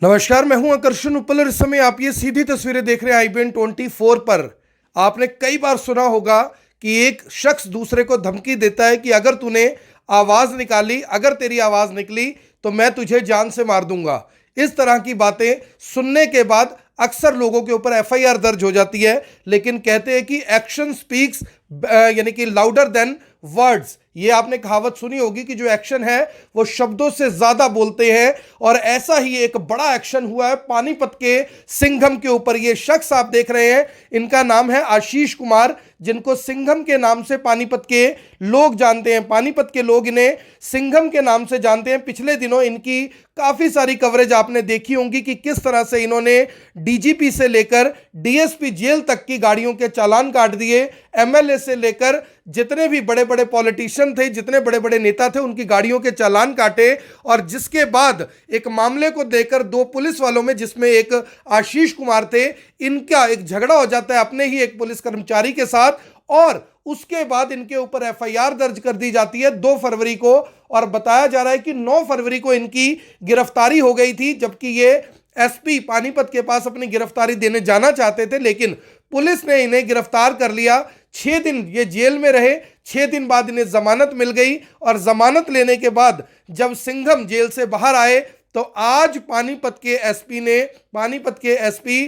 नमस्कार, मैं हूं आकर्षण उपल और इस समय आप ये सीधी तस्वीरें देख रहे हैं IBN24 पर। आपने कई बार सुना होगा कि एक शख्स दूसरे को धमकी देता है कि अगर तूने आवाज निकाली, अगर तेरी आवाज निकली तो मैं तुझे जान से मार दूंगा। इस तरह की बातें सुनने के बाद अक्सर लोगों के ऊपर FIR दर्ज हो जाती है, लेकिन कहते हैं कि एक्शन स्पीक्स यानी कि लाउडर देन वर्ड्स। ये आपने कहावत सुनी होगी कि जो एक्शन है वो शब्दों से ज्यादा बोलते हैं, और ऐसा ही एक बड़ा एक्शन हुआ है पानीपत के सिंघम के ऊपर। ये शख्स आप देख रहे हैं, इनका नाम है आशीष कुमार, जिनको सिंघम के नाम से पानीपत के लोग जानते हैं। पानीपत के लोग इन्हें सिंघम के नाम से जानते हैं। पिछले दिनों इनकी काफी सारी कवरेज आपने देखी होंगी कि किस तरह से इन्होंने DGP से लेकर DSP जेल तक की गाड़ियों के चालान काट दिए। MLA से लेकर जितने भी बड़े बड़े पॉलिटिशियन थे, जितने बड़े बड़े नेता थे, उनकी गाड़ियों के चालान काटे। और जिसके बाद एक मामले को देकर दो पुलिस वालों में, जिसमें एक आशीष कुमार थे, इनका एक झगड़ा हो जाता है अपने ही एक पुलिस कर्मचारी के साथ, और उसके बाद इनके ऊपर FIR दर्ज कर दी जाती है 2 फरवरी को। और बताया जा रहा है कि 9 फरवरी को इनकी गिरफ्तारी हो गई थी, जबकि ये SP पानीपत के पास अपनी गिरफ्तारी देने जाना चाहते थे, लेकिन पुलिस ने इन्हें गिरफ्तार कर लिया। 6 दिन ये जेल में रहे। 6 दिन बाद इन्हें जमानत मिल गई, और जमानत लेने के बाद जब सिंघम जेल से बाहर आए तो आज पानीपत के SP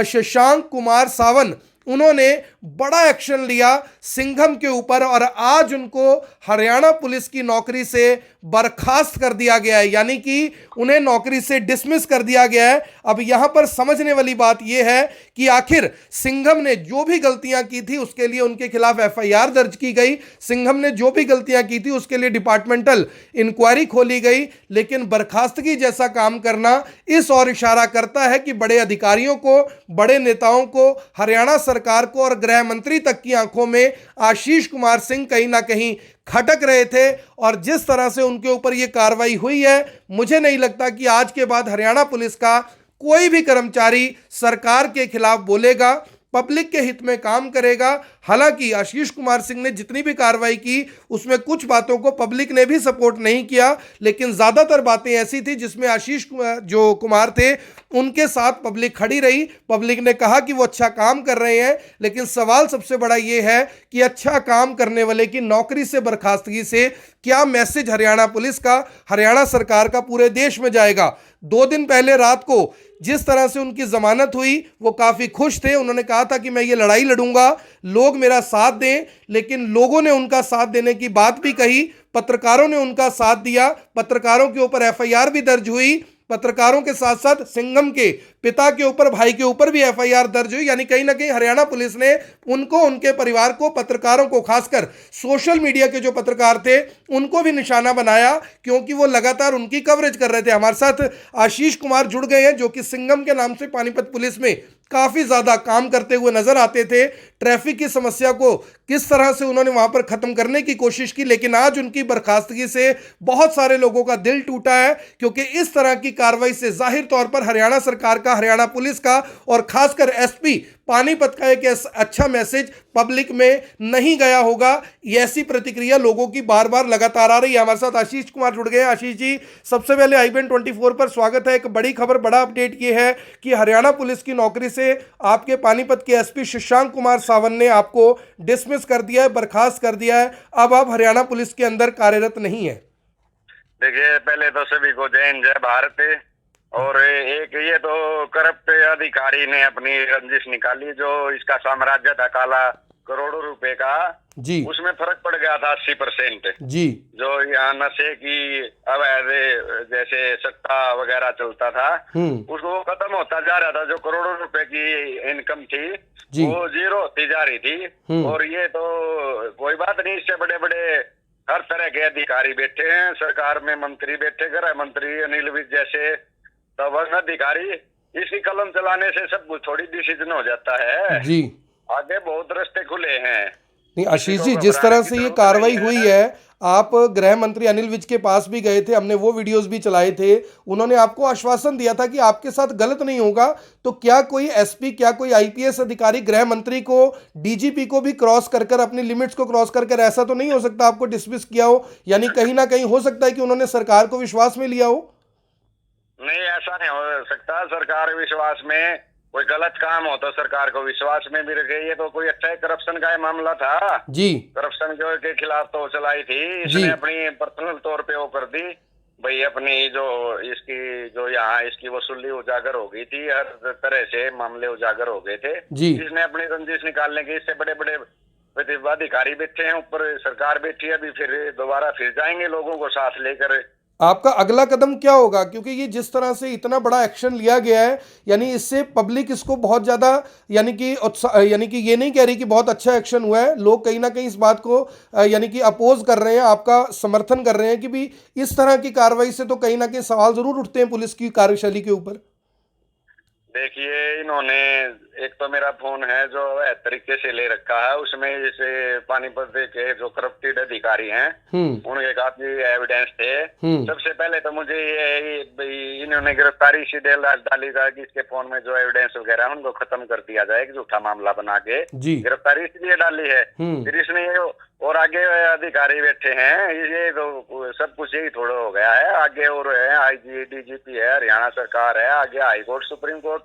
शशांक कुमार सावन, उन्होंने बड़ा एक्शन लिया सिंघम के ऊपर, और आज उनको हरियाणा पुलिस की नौकरी से बर्खास्त कर दिया गया है, यानी कि उन्हें नौकरी से डिसमिस कर दिया गया है। अब यहां पर समझने वाली बात यह है कि आखिर सिंघम ने जो भी गलतियां की थी उसके लिए उनके खिलाफ FIR दर्ज की गई। सिंघम ने जो भी गलतियां की थी उसके लिए डिपार्टमेंटल इंक्वायरी खोली गई, लेकिन बर्खास्तगी जैसा काम करना इस ओर इशारा करता है कि बड़े अधिकारियों को, बड़े नेताओं को, हरियाणा सरकार को और गृह मंत्री तक की आंखों में आशीष कुमार सिंह कहीं ना कहीं खटक रहे थे। और जिस तरह से उनके ऊपर यह कार्रवाई हुई है, मुझे नहीं लगता कि आज के बाद हरियाणा पुलिस का कोई भी कर्मचारी सरकार के खिलाफ बोलेगा, पब्लिक के हित में काम करेगा। हालांकि आशीष कुमार सिंह ने जितनी भी कार्रवाई की उसमें कुछ बातों को पब्लिक ने भी सपोर्ट नहीं किया, लेकिन ज्यादातर बातें ऐसी थी जिसमें आशीष जो कुमार थे उनके साथ पब्लिक खड़ी रही। पब्लिक ने कहा कि वो अच्छा काम कर रहे हैं, लेकिन सवाल सबसे बड़ा ये है कि अच्छा काम करने वाले की नौकरी से बर्खास्तगी से क्या मैसेज हरियाणा पुलिस का, हरियाणा सरकार का पूरे देश में जाएगा। 2 दिन पहले रात को जिस तरह से उनकी जमानत हुई, वो काफी खुश थे। उन्होंने कहा था कि मैं ये लड़ाई लड़ूंगा, लोग मेरा साथ दें, लेकिन लोगों ने उनका साथ देने की बात भी कही। पत्रकारों ने उनका साथ दिया, पत्रकारों के ऊपर FIR भी दर्ज हुई। पत्रकारों के साथ साथ सिंघम के पिता के ऊपर, भाई के ऊपर भी FIR दर्ज हुई। यानी कहीं ना कहीं हरियाणा पुलिस ने उनको, उनके परिवार को, पत्रकारों को, खासकर सोशल मीडिया के जो पत्रकार थे उनको भी निशाना बनाया, क्योंकि वो लगातार उनकी कवरेज कर रहे थे। हमारे साथ आशीष कुमार जुड़ गए हैं, जो कि सिंघम के नाम से पानीपत पुलिस में काफी ज्यादा काम करते हुए नजर आते थे। ट्रैफिक की समस्या को किस तरह से उन्होंने वहां पर खत्म करने की कोशिश की, लेकिन आज उनकी बर्खास्तगी से बहुत सारे लोगों का दिल टूटा है, क्योंकि इस तरह की कार्रवाई से जाहिर तौर पर हरियाणा सरकार का, हरियाणा पुलिस का और खासकर SP पानीपत का एक अच्छा मैसेज पब्लिक में नहीं गया होगा। ये ऐसी प्रतिक्रिया लोगों की बार बार लगातार आ रही है। हमारे साथ आशीष कुमार जुड़ गए हैं। आशीष जी, सबसे पहले IBN24 पर स्वागत है। एक बड़ी खबर, बड़ा अपडेट ये है कि हरियाणा पुलिस की नौकरी से आपके पानीपत के SP शशांक कुमार सावन ने आपको डिसमिस कर दिया है, बर्खास्त कर दिया है। अब आप हरियाणा पुलिस के अंदर कार्यरत नहीं है। देखिए, पहले तो सभी को जय हिंद, जय भारत। और एक ये तो करप्ट अधिकारी ने अपनी रंजिश निकाली, जो इसका साम्राज्य था काला करोड़ों रुपए का जी, उसमें फर्क पड़ गया था 80% जी। जो यहाँ नशे की अवैध जैसे सट्टा वगैरह चलता था, उसको खत्म होता जा रहा था। जो करोड़ों रुपए की इनकम थी वो जीरो होती जा रही थी। और ये तो कोई बात नहीं, इससे बड़े बड़े हर तरह के अधिकारी बैठे हैं सरकार में, मंत्री बैठे, गृह मंत्री अनिल विज जैसे तब अधिकारी। इसी कलम चलाने से सब कुछ थोड़ी डिसीजन हो जाता है जी। आगे बहुत रास्ते खुले हैं। नहीं आशीष जी, जिस तरह से ये कार्रवाई हुई है, आप गृह मंत्री अनिल विज के पास भी गए थे, हमने वो वीडियोस भी चलाए थे। उन्होंने आपको आश्वासन दिया था कि आपके साथ गलत नहीं होगा। तो क्या कोई SP, क्या कोई IPS अधिकारी गृह मंत्री को, DGP को भी क्रॉस कर अपनी लिमिट्स को क्रॉस कर ऐसा तो नहीं हो सकता आपको डिसमिस किया हो? यानी कहीं ना कहीं हो सकता है कि उन्होंने सरकार को विश्वास में लिया हो। नहीं, ऐसा नहीं हो सकता। सरकार विश्वास में कोई गलत काम हो तो सरकार को विश्वास में भी रखे। ये तो कोई अच्छा है, करप्शन का मामला था जी। करप्शन के खिलाफ तो चलाई थी जी। इसने अपनी पर्सनल तौर पे वो कर दी भाई। अपनी जो इसकी जो यहाँ इसकी वसूली उजागर हो गई थी, हर तरह से मामले उजागर हो गए थे जी। इसने अपनी रंजिश निकालने की। इससे बड़े बड़े अधिकारी बैठे हैं ऊपर, सरकार बैठी है, अभी फिर दोबारा फिर जाएंगे लोगों को साथ लेकर। आपका अगला कदम क्या होगा, क्योंकि ये जिस तरह से इतना बड़ा एक्शन लिया गया है, यानी इससे पब्लिक इसको बहुत ज्यादा यानी कि ये नहीं कह रही कि बहुत अच्छा एक्शन हुआ है, लोग कहीं ना कहीं इस बात को यानी कि अपोज कर रहे हैं, आपका समर्थन कर रहे हैं कि भी इस तरह की कार्रवाई से तो कहीं ना कहीं सवाल जरूर उठते हैं पुलिस की कार्यशैली के ऊपर। देखिए, इन्होंने एक तो मेरा फोन है जो तरीके से ले रखा है, उसमें जैसे पानीपत के जो करप्टेड अधिकारी हैं उनके काफी एविडेंस थे। सबसे पहले तो मुझे ये इन्होंने गिरफ्तारी सीधे डाली था कि इसके फोन में जो एविडेंस वगैरह है उनको खत्म कर दिया जाए, झूठा मामला बना के गिरफ्तारी इसलिए डाली है। फिर इसने और आगे अधिकारी बैठे हैं, ये तो सब कुछ यही थोड़ा हो गया है। आगे और है आईजी डीजीपी है, हरियाणा सरकार है, आगे हाई कोर्ट सुप्रीम कोर्ट,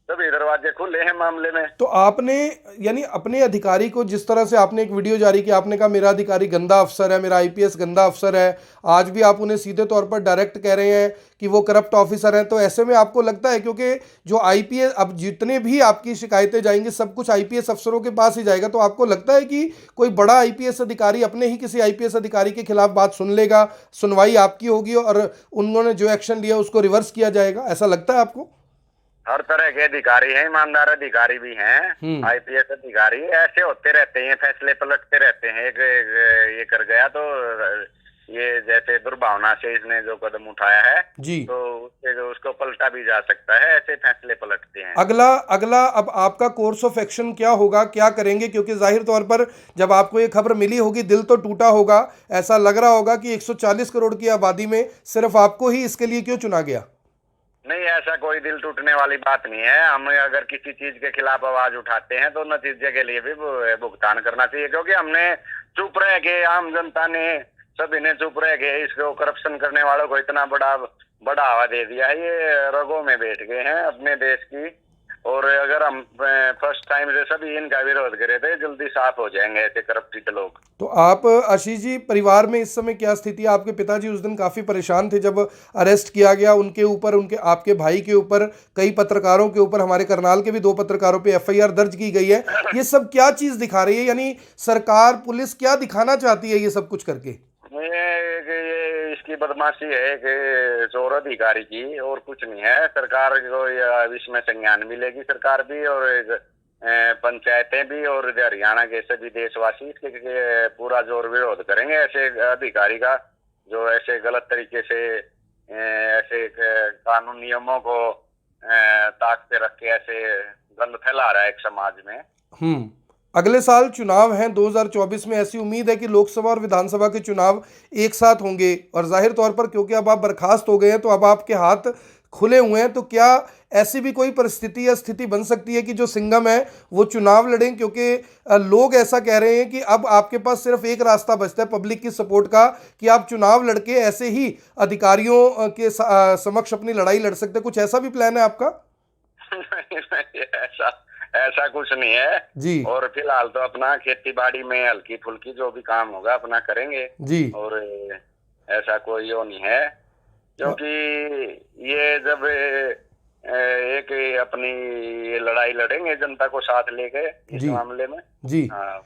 सभी दरवाजे खुले हैं मामले में। तो आपने यानी अपने अधिकारी को जिस तरह से आपने एक वीडियो जारी की, आपने कहा मेरा अधिकारी गंदा अफसर है, मेरा आईपीएस गंदा अफसर है, आज भी आप उन्हें सीधे तौर पर डायरेक्ट कह रहे हैं कि वो करप्ट ऑफिसर हैं, तो ऐसे में आपको लगता है, क्योंकि जो आईपीएस अब जितने भी आपकी शिकायतें जाएंगी सब कुछ आईपीएस अफसरों के पास ही जाएगा, तो आपको लगता है कि कोई बड़ा आईपीएस अधिकारी अपने ही किसी आईपीएस अधिकारी के खिलाफ बात सुन लेगा, सुनवाई आपकी होगी और उन्होंने जो एक्शन लिया उसको रिवर्स किया जाएगा, ऐसा लगता है आपको? हर तरह के अधिकारी हैं, ईमानदार अधिकारी भी हैं, आईपीएस अधिकारी ऐसे होते रहते हैं, फैसले पलटते रहते हैं। एक ये कर गया तो ये जैसे दुर्भावना से इसने जो कदम उठाया है जी, तो उसको पलटा भी जा सकता है, ऐसे फैसले पलटते हैं। अगला अब आपका कोर्स ऑफ एक्शन क्या होगा, क्या करेंगे? क्योंकि जाहिर तौर पर जब आपको ये खबर मिली होगी दिल तो टूटा होगा, ऐसा लग रहा होगा कि 140 करोड़ की आबादी में सिर्फ आपको ही इसके लिए क्यों चुना गया? नहीं, ऐसा कोई दिल टूटने वाली बात नहीं है। हम अगर किसी चीज के खिलाफ आवाज उठाते हैं तो नतीजे के लिए भी भुगतान करना चाहिए, क्योंकि हमने चुप रह के, आम जनता ने सभी ने चुप रह के इसको करप्शन करने वालों को इतना बढ़ावा दे दिया है। ये रगों में बैठ गए हैं अपने देश की, और अगर हम फर्स्ट टाइम से सभी इनका विरोध करे तो जल्दी साफ हो जाएंगे ऐसे करप्टेड लोग। तो आप आशीष जी, परिवार में इस समय क्या स्थिति है? आपके पिताजी उस दिन काफी परेशान थे जब अरेस्ट किया गया, उनके ऊपर, उनके आपके भाई के ऊपर, कई पत्रकारों के ऊपर, हमारे करनाल के भी 2 पत्रकारों पे एफआईआर दर्ज की गई है। ये सब क्या चीज दिखा रही है, यानी सरकार, पुलिस क्या दिखाना चाहती है ये सब कुछ करके? ये इसकी बदमाशी है कि चोर अधिकारी की, और कुछ नहीं है। सरकार को इसमें संज्ञान मिलेगी, सरकार भी और पंचायतें भी और हरियाणा के सभी देशवासी इसके पूरा जोर विरोध करेंगे ऐसे अधिकारी का, जो ऐसे गलत तरीके से ऐसे कानून नियमों को ताक पे रख के ऐसे गंद फैला रहा है एक समाज में। अगले साल चुनाव हैं 2024 में, ऐसी उम्मीद है कि लोकसभा और विधानसभा के चुनाव एक साथ होंगे, और जाहिर तौर पर क्योंकि अब आप बर्खास्त हो गए हैं तो अब आपके हाथ खुले हुए हैं, तो क्या ऐसी भी कोई परिस्थिति या स्थिति बन सकती है कि जो सिंघम है वो चुनाव लड़ें? क्योंकि लोग ऐसा कह रहे हैं कि अब आपके पास सिर्फ एक रास्ता बचता है पब्लिक की सपोर्ट का, कि आप चुनाव लड़के ऐसे ही अधिकारियों के समक्ष अपनी लड़ाई लड़ सकते हैं। कुछ ऐसा भी प्लान है आपका? ऐसा कुछ नहीं है जी। और फिलहाल तो अपना खेती बाड़ी में हल्की फुल्की जो भी काम होगा अपना करेंगे जी। और ऐसा कोई वो नहीं है, क्योंकि ये जब एक अपनी ये लड़ाई लड़ेंगे जनता को साथ लेके इस मामले में। जी। हाँ।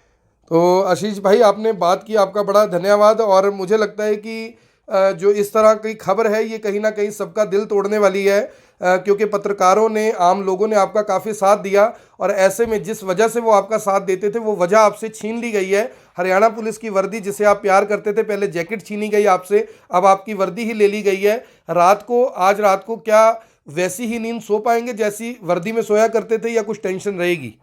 तो आशीष भाई, आपने बात की, आपका बड़ा धन्यवाद। और मुझे लगता है कि जो इस तरह की खबर है ये कहीं ना कहीं सबका दिल तोड़ने वाली है, क्योंकि पत्रकारों ने, आम लोगों ने आपका काफ़ी साथ दिया, और ऐसे में जिस वजह से वो आपका साथ देते थे वो वजह आपसे छीन ली गई है। हरियाणा पुलिस की वर्दी जिसे आप प्यार करते थे, पहले जैकेट छीनी गई आपसे, अब आपकी वर्दी ही ले ली गई है। आज रात को क्या वैसी ही नींद सो पाएंगे जैसी वर्दी में सोया करते थे, या कुछ टेंशन रहेगी?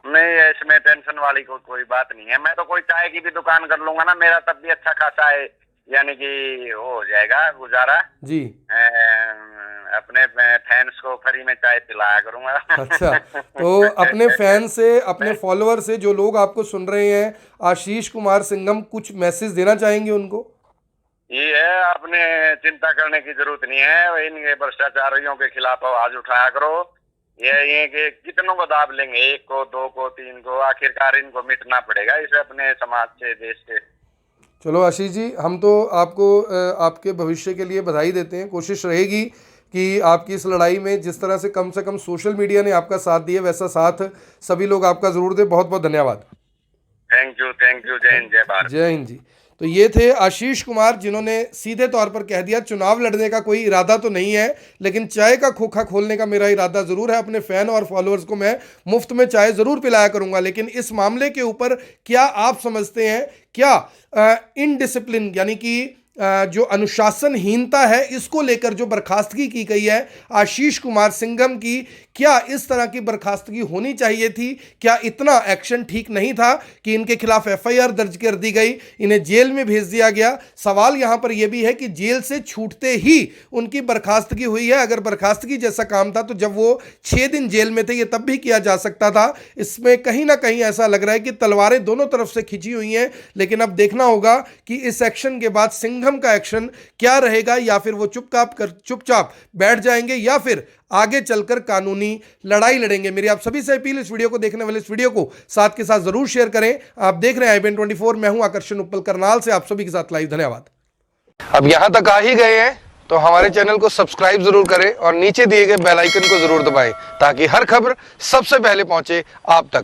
नहीं, इसमें टेंशन वाली कोई बात नहीं है। मैं तो कोई चाय की भी दुकान कर लूंगा ना, मेरा तब भी अच्छा खासा है, यानी कि हो जाएगा गुजारा जी। अपने फैंस को फ्री में चाय पिलाया करूंगा। अच्छा, तो अपने फैन से, अपने फॉलोअर से, जो लोग आपको सुन रहे हैं, आशीष कुमार सिंघम, कुछ मैसेज देना चाहेंगे उनको? ये है, आपने चिंता करने की जरूरत नहीं है। इनके भ्रष्टाचारियों के खिलाफ आवाज उठाया करो। ये कि कितनों को दाब लेंगे, 1 को 2 को 3 को, आखिरकार इनको मिटना पड़ेगा इसे अपने समाज से, देश से। चलो आशीष जी, हम तो आपको आपके भविष्य के लिए बधाई देते हैं। कोशिश रहेगी कि आपकी इस लड़ाई में जिस तरह से कम सोशल मीडिया ने आपका साथ दिया, वैसा साथ सभी लोग आपका जरूर दें। बहुत बहुत धन्यवाद। थैंक यू, जय हिंद, जय भारत। जय हिंद जी। तो ये थे आशीष कुमार, जिन्होंने सीधे तौर पर कह दिया चुनाव लड़ने का कोई इरादा तो नहीं है, लेकिन चाय का खोखा खोलने का मेरा इरादा ज़रूर है। अपने फैन और फॉलोअर्स को मैं मुफ्त में चाय ज़रूर पिलाया करूंगा। लेकिन इस मामले के ऊपर क्या आप समझते हैं, क्या इनडिसिप्लिन यानी कि जो अनुशासनहीनता है, इसको लेकर जो बर्खास्तगी की गई है आशीष कुमार सिंघम की, क्या इस तरह की बर्खास्तगी होनी चाहिए थी? क्या इतना एक्शन ठीक नहीं था कि इनके खिलाफ एफआईआर दर्ज कर दी गई, इन्हें जेल में भेज दिया गया? सवाल यहां पर यह भी है कि जेल से छूटते ही उनकी बर्खास्तगी हुई है। अगर बर्खास्तगी जैसा काम था तो जब वो 6 दिन जेल में थे, ये तब भी किया जा सकता था। इसमें कहीं ना कहीं ऐसा लग रहा है कि तलवारें दोनों तरफ से खिंची हुई हैं। लेकिन अब देखना होगा कि इस एक्शन के बाद सिंघम का एक्शन क्या रहेगा, या फिर वो चुपचाप बैठ जाएंगे, या फिर आगे चलकर कानूनी लड़ाई लड़ेंगे। मेरी आप सभी से अपील, इस वीडियो को देखने वाले इस वीडियो को साथ के साथ जरूर शेयर करें। आप देख रहे हैं IBN 24, मैं हूं आकर्षण उपल करनाल से, आप सभी के साथ लाइव। धन्यवाद। अब यहां तक आ ही गए हैं तो हमारे चैनल को सब्सक्राइब जरूर करें और नीचे दिए गए बेल आइकन को जरूर दबाएं, ताकि हर खबर सबसे पहले पहुंचे आप तक।